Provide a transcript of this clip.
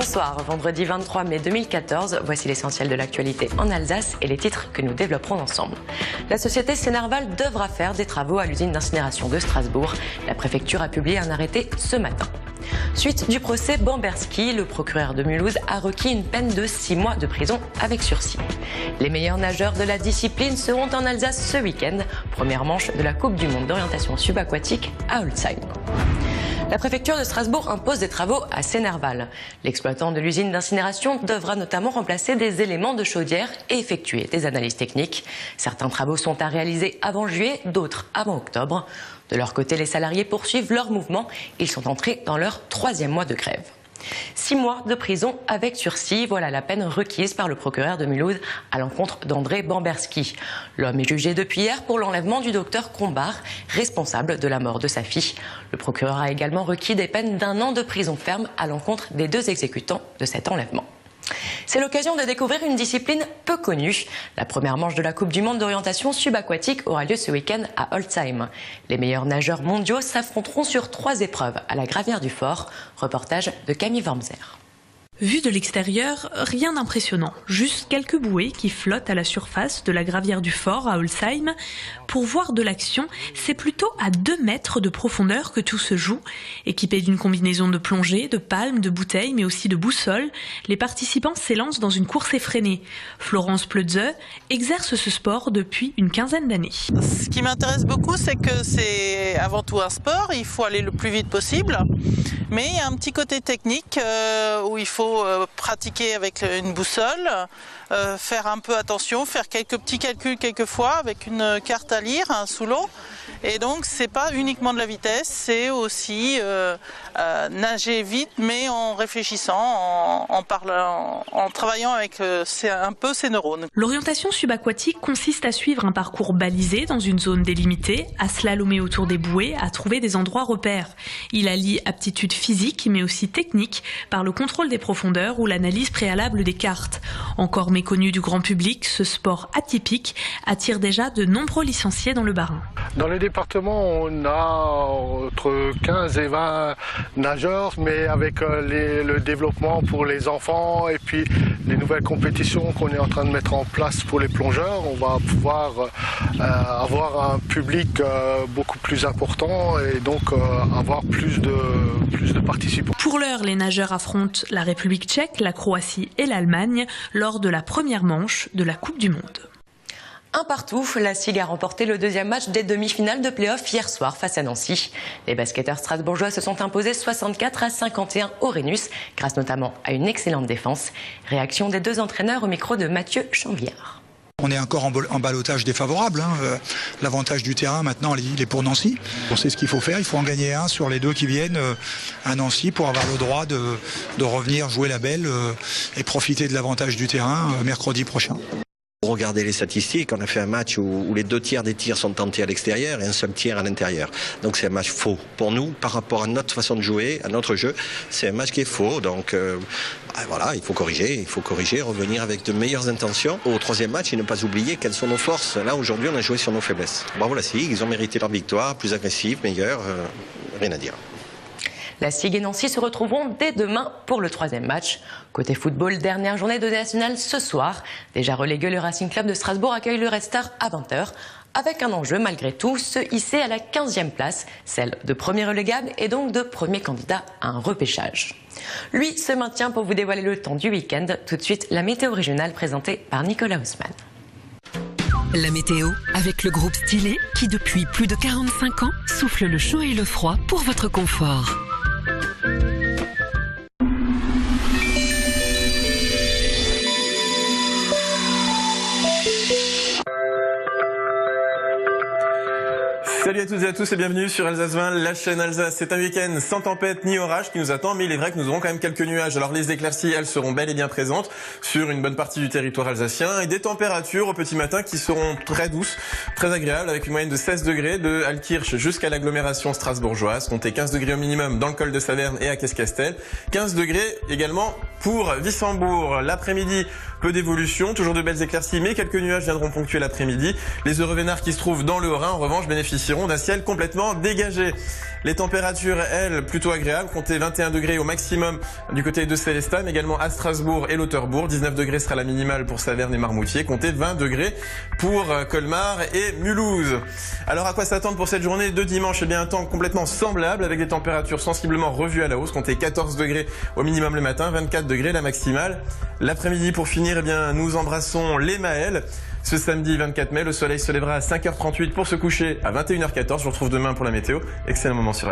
Bonsoir, vendredi 23 mai 2014, voici l'essentiel de l'actualité en Alsace et les titres que nous développerons ensemble. La société Sénerval devra faire des travaux à l'usine d'incinération de Strasbourg. La préfecture a publié un arrêté ce matin. Suite du procès Bamberski, le procureur de Mulhouse a requis une peine de 6 mois de prison avec sursis. Les meilleurs nageurs de la discipline seront en Alsace ce week-end, première manche de la Coupe du monde d'orientation subaquatique à Holzheim. La préfecture de Strasbourg impose des travaux à Sénerval. L'exploitant de l'usine d'incinération devra notamment remplacer des éléments de chaudière et effectuer des analyses techniques. Certains travaux sont à réaliser avant juillet, d'autres avant octobre. De leur côté, les salariés poursuivent leur mouvement. Ils sont entrés dans leur 3e mois de grève. 6 mois de prison avec sursis, voilà la peine requise par le procureur de Mulhouse à l'encontre d'André Bamberski. L'homme est jugé depuis hier pour l'enlèvement du docteur Crombart, responsable de la mort de sa fille. Le procureur a également requis des peines d'1 an de prison ferme à l'encontre des 2 exécutants de cet enlèvement. C'est l'occasion de découvrir une discipline peu connue. La première manche de la Coupe du monde d'orientation subaquatique aura lieu ce week-end à Holzheim. Les meilleurs nageurs mondiaux s'affronteront sur 3 épreuves à la Gravière du Fort. Reportage de Camille Wormser. Vu de l'extérieur, rien d'impressionnant, juste quelques bouées qui flottent à la surface de la Gravière du Fort à Holzheim. Pour voir de l'action, c'est plutôt à 2 mètres de profondeur que tout se joue. Équipés d'une combinaison de plongée, de palmes, de bouteilles, mais aussi de boussoles, les participants s'élancent dans une course effrénée. Florence Pleutze exerce ce sport depuis une 15aine d'années. Ce qui m'intéresse beaucoup, c'est que c'est avant tout un sport, il faut aller le plus vite possible, mais il y a un petit côté technique où il faut pratiquer avec une boussole, faire un peu attention, faire quelques petits calculs quelquefois avec une carte à lire sous l'eau. Et donc c'est pas uniquement de la vitesse, c'est aussi nager vite mais en réfléchissant, en parlant, en travaillant avec un peu ses neurones. L'orientation subaquatique consiste à suivre un parcours balisé dans une zone délimitée, à slalomer autour des bouées, à trouver des endroits repères. Il allie aptitude physique mais aussi technique par le contrôle des profondeurs ou l'analyse préalable des cartes. Encore méconnu du grand public, ce sport atypique attire déjà de nombreux licenciés dans le Bas-Rhin. Dans le département, on a entre 15 et 20 nageurs, mais avec le développement pour les enfants et puis les nouvelles compétitions qu'on est en train de mettre en place pour les plongeurs, on va pouvoir avoir un public beaucoup plus important et donc avoir plus de participants. Pour l'heure, les nageurs affrontent la République tchèque, la Croatie et l'Allemagne lors de la première manche de la Coupe du monde. Un partout, la SIG a remporté le 2e match des demi-finales de play-off hier soir face à Nancy. Les basketteurs strasbourgeois se sont imposés 64-51 au Rhenus, grâce notamment à une excellente défense. Réaction des 2 entraîneurs au micro de Mathieu Chanvière. On est encore en ballottage défavorable. L'avantage du terrain maintenant, il est pour Nancy. On sait ce qu'il faut faire. Il faut en gagner un sur les 2 qui viennent à Nancy pour avoir le droit de revenir jouer la belle et profiter de l'avantage du terrain mercredi prochain. Regardez les statistiques, on a fait un match où les 2 tiers des tirs sont tentés à l'extérieur et un seul tir à l'intérieur. Donc c'est un match faux. Pour nous, par rapport à notre façon de jouer, à notre jeu, c'est un match qui est faux. Donc voilà, il faut corriger, revenir avec de meilleures intentions. Au 3e match, et ne pas oublier quelles sont nos forces. Là, aujourd'hui, on a joué sur nos faiblesses. Bravo la SIG, ils ont mérité leur victoire, plus agressif, meilleur, rien à dire. La SIG et Nancy se retrouveront dès demain pour le 3e match. Côté football, dernière journée de national ce soir. Déjà relégué, le Racing Club de Strasbourg accueille le Red Star à 20h. Avec un enjeu malgré tout, se hisser à la 15e place, celle de premier relégable et donc de premier candidat à un repêchage. Lui se maintient pour vous dévoiler le temps du week-end. Tout de suite, la météo régionale présentée par Nicolas Haussmann. La météo avec le groupe Stylé qui depuis plus de 45 ans souffle le chaud et le froid pour votre confort. Salut à toutes et à tous et bienvenue sur Alsace 20, la chaîne Alsace. C'est un week-end sans tempête ni orage qui nous attend, mais il est vrai que nous aurons quand même quelques nuages. Alors les éclaircies, elles seront bel et bien présentes sur une bonne partie du territoire alsacien et des températures au petit matin qui seront très douces, très agréables avec une moyenne de 16 degrés de Altkirch jusqu'à l'agglomération strasbourgeoise. Comptez 15 degrés au minimum dans le col de Saverne et à Cascastel. 15 degrés également pour Wissembourg. L'après-midi, peu d'évolution, toujours de belles éclaircies, mais quelques nuages viendront ponctuer l'après-midi. Les Eurovénards qui se trouvent dans le Haut-Rhin, en revanche, bénéficieront bénéficieront d'un ciel complètement dégagé. Les températures, elles, plutôt agréables, comptez 21 degrés au maximum du côté de Sélestat, mais également à Strasbourg et Lauterbourg. 19 degrés sera la minimale pour Saverne et Marmoutier. Comptez 20 degrés pour Colmar et Mulhouse. Alors à quoi s'attendre pour cette journée de dimanche? Eh bien un temps complètement semblable avec des températures sensiblement revues à la hausse. Comptez 14 degrés au minimum le matin, 24 degrés la maximale. L'après-midi pour finir, eh bien nous embrassons les Maëls. Ce samedi 24 mai, le soleil se lèvera à 5h38 pour se coucher à 21h14. Je vous retrouve demain pour la météo. Excellent moment sur